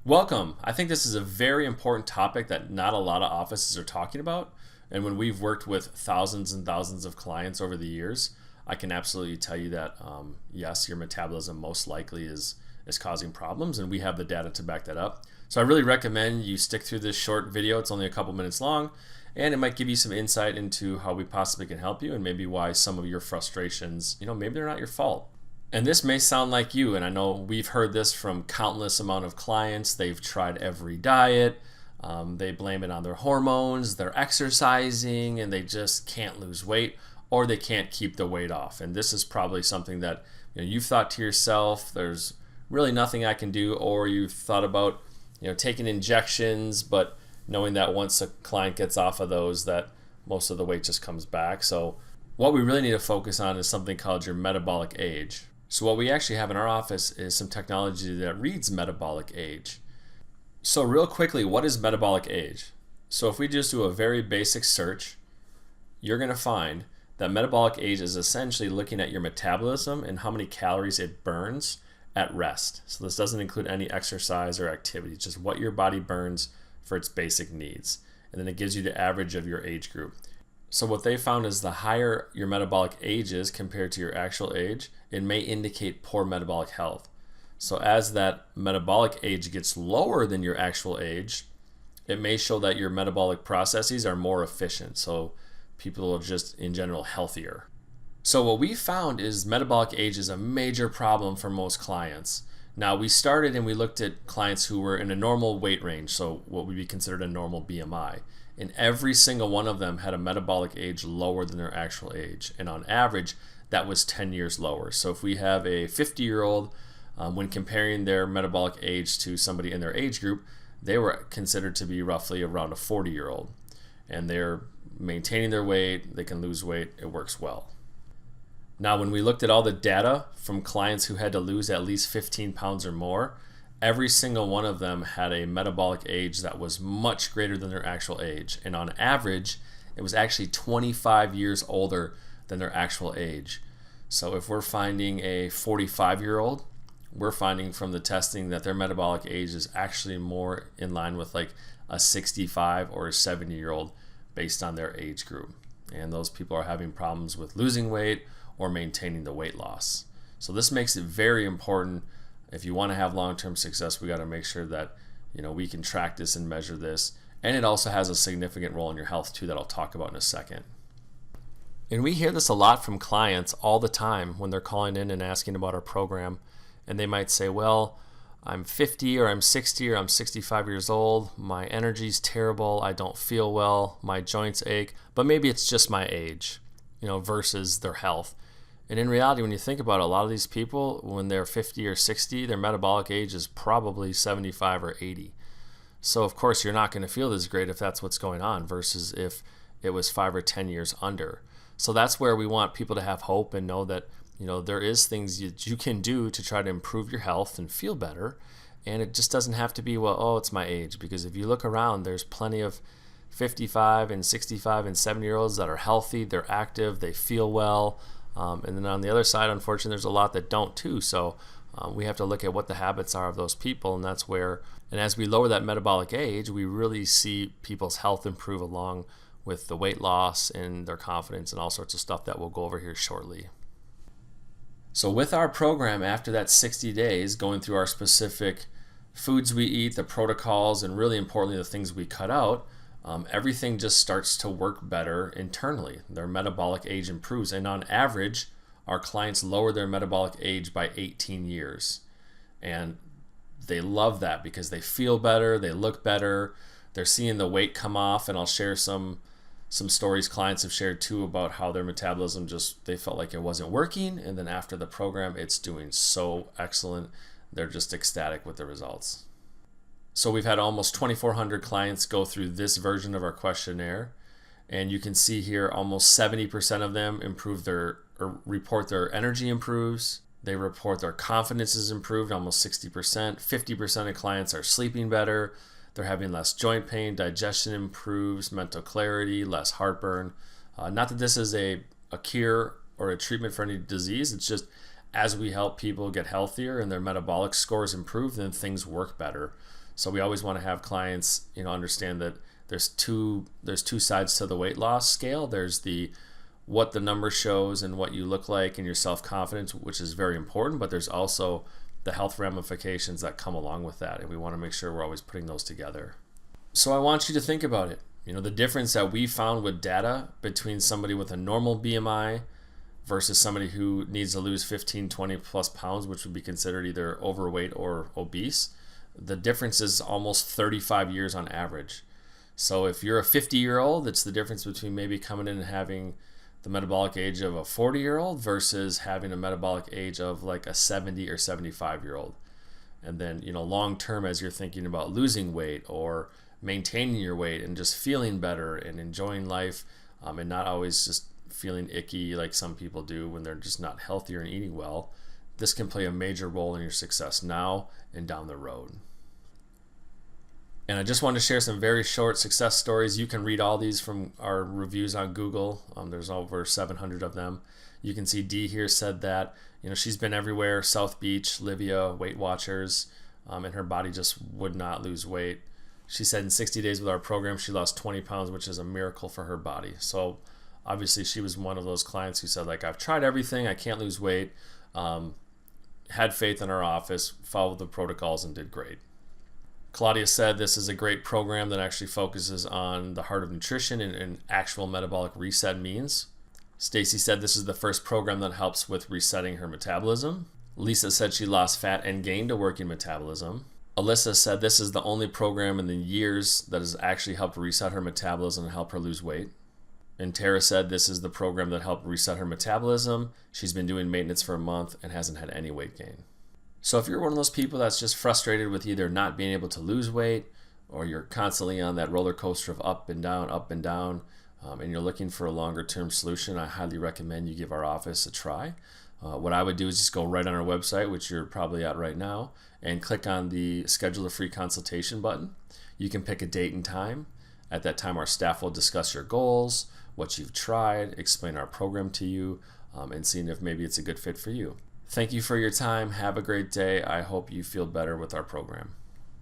Welcome. I think this is a very important topic that not a lot of offices are talking about. And when we've worked with thousands and thousands of clients over the years, I can absolutely tell you that yes, your metabolism most likely is causing problems, and we have the data to back that up. So I really recommend you stick through this short video. It's only a couple minutes long, and it might give you some insight into how we possibly can help you and maybe why some of your frustrations, maybe they're not your fault. And this may sound like you, and I know we've heard this from countless amount of clients. They've tried every diet. They blame it on their hormones, they're exercising, and they just can't lose weight, or they can't keep the weight off. And this is probably something that you've thought to yourself, there's really nothing I can do, or you've thought about taking injections, but knowing that once a client gets off of those, that most of the weight just comes back. So what we really need to focus on is something called your metabolic age. So what we actually have in our office is some technology that reads metabolic age. So real quickly, what is metabolic age? So if we just do a very basic search, you're going to find that metabolic age is essentially looking at your metabolism and how many calories it burns at rest. So this doesn't include any exercise or activity, just what your body burns for its basic needs. And then it gives you the average of your age group. So what they found is the higher your metabolic age is compared to your actual age, it may indicate poor metabolic health. So as that metabolic age gets lower than your actual age, it may show that your metabolic processes are more efficient. So people are just in general healthier. So what we found is metabolic age is a major problem for most clients. Now we started and we looked at clients who were in a normal weight range, so what would be considered a normal BMI. And every single one of them had a metabolic age lower than their actual age. And on average, that was 10 years lower. So if we have a 50-year-old, when comparing their metabolic age to somebody in their age group, they were considered to be roughly around a 40-year-old. And they're maintaining their weight, they can lose weight, it works well. Now, when we looked at all the data from clients who had to lose at least 15 pounds or more, every single one of them had a metabolic age that was much greater than their actual age. And on average, it was actually 25 years older than their actual age. So if we're finding a 45-year-old, we're finding from the testing that their metabolic age is actually more in line with like a 65 or a 70-year-old based on their age group. And those people are having problems with losing weight or maintaining the weight loss. So this makes it very important. If you want to have long-term success, we got to make sure that we can track this and measure this. And it also has a significant role in your health too that I'll talk about in a second. And we hear this a lot from clients all the time when they're calling in and asking about our program. And they might say, well, I'm 50 or I'm 60 or I'm 65 years old. My energy's terrible. I don't feel well. My joints ache. But maybe it's just my age, versus their health. And in reality, when you think about it, a lot of these people, when they're 50 or 60, their metabolic age is probably 75 or 80. So of course, you're not going to feel this great if that's what's going on versus if it was 5 or 10 years under. So that's where we want people to have hope and know that there is things that you can do to try to improve your health and feel better. And it just doesn't have to be, it's my age. Because if you look around, there's plenty of 55 and 65 and 70-year-olds that are healthy, they're active, they feel well. And then on the other side, unfortunately, there's a lot that don't too. So we have to look at what the habits are of those people. And that's where, and as we lower that metabolic age, we really see people's health improve along with the weight loss and their confidence and all sorts of stuff that we'll go over here shortly. So with our program, after that 60 days, going through our specific foods we eat, the protocols, and really importantly, the things we cut out, everything just starts to work better internally. Their metabolic age improves. And on average, our clients lower their metabolic age by 18 years. And they love that because they feel better, they look better, they're seeing the weight come off. And I'll share some stories clients have shared too about how their metabolism they felt like it wasn't working. And then after the program, it's doing so excellent. They're just ecstatic with the results. So we've had almost 2,400 clients go through this version of our questionnaire. And you can see here almost 70% of them report their energy improves. They report their confidence is improved, almost 60%. 50% of clients are sleeping better. They're having less joint pain, digestion improves, mental clarity, less heartburn. Not that this is a cure or a treatment for any disease. It's just as we help people get healthier and their metabolic scores improve, then things work better. So we always want to have clients, understand that there's two sides to the weight loss scale. There's the what the number shows and what you look like and your self-confidence, which is very important, but there's also the health ramifications that come along with that, and we want to make sure we're always putting those together. So I want you to think about it. The difference that we found with data between somebody with a normal BMI versus somebody who needs to lose 15, 20 plus pounds, which would be considered either overweight or obese, the difference is almost 35 years on average. So if you're a 50-year-old, it's the difference between maybe coming in and having the metabolic age of a 40-year-old versus having a metabolic age of like a 70 or 75-year-old. And then, long term, as you're thinking about losing weight or maintaining your weight and just feeling better and enjoying life, and not always just feeling icky like some people do when they're just not healthy or eating well, this can play a major role in your success now and down the road. And I just wanted to share some very short success stories. You can read all these from our reviews on Google. There's over 700 of them. You can see Dee here said that, she's been everywhere, South Beach, Livia, Weight Watchers, and her body just would not lose weight. She said in 60 days with our program, she lost 20 pounds, which is a miracle for her body. So obviously she was one of those clients who said, I've tried everything, I can't lose weight, had faith in our office, followed the protocols, and did great. Claudia said this is a great program that actually focuses on the heart of nutrition and actual metabolic reset means. Stacy said this is the first program that helps with resetting her metabolism. Lisa said she lost fat and gained a working metabolism. Alyssa said this is the only program in the years that has actually helped reset her metabolism and help her lose weight. And Tara said this is the program that helped reset her metabolism. She's been doing maintenance for a month and hasn't had any weight gain. So if you're one of those people that's just frustrated with either not being able to lose weight, or you're constantly on that roller coaster of up and down, and you're looking for a longer term solution, I highly recommend you give our office a try. What I would do is just go right on our website, which you're probably at right now, and click on the schedule a free consultation button. You can pick a date and time. At that time, our staff will discuss your goals, what you've tried, explain our program to you, and seeing if maybe it's a good fit for you. Thank you for your time. Have a great day. I hope you feel better with our program.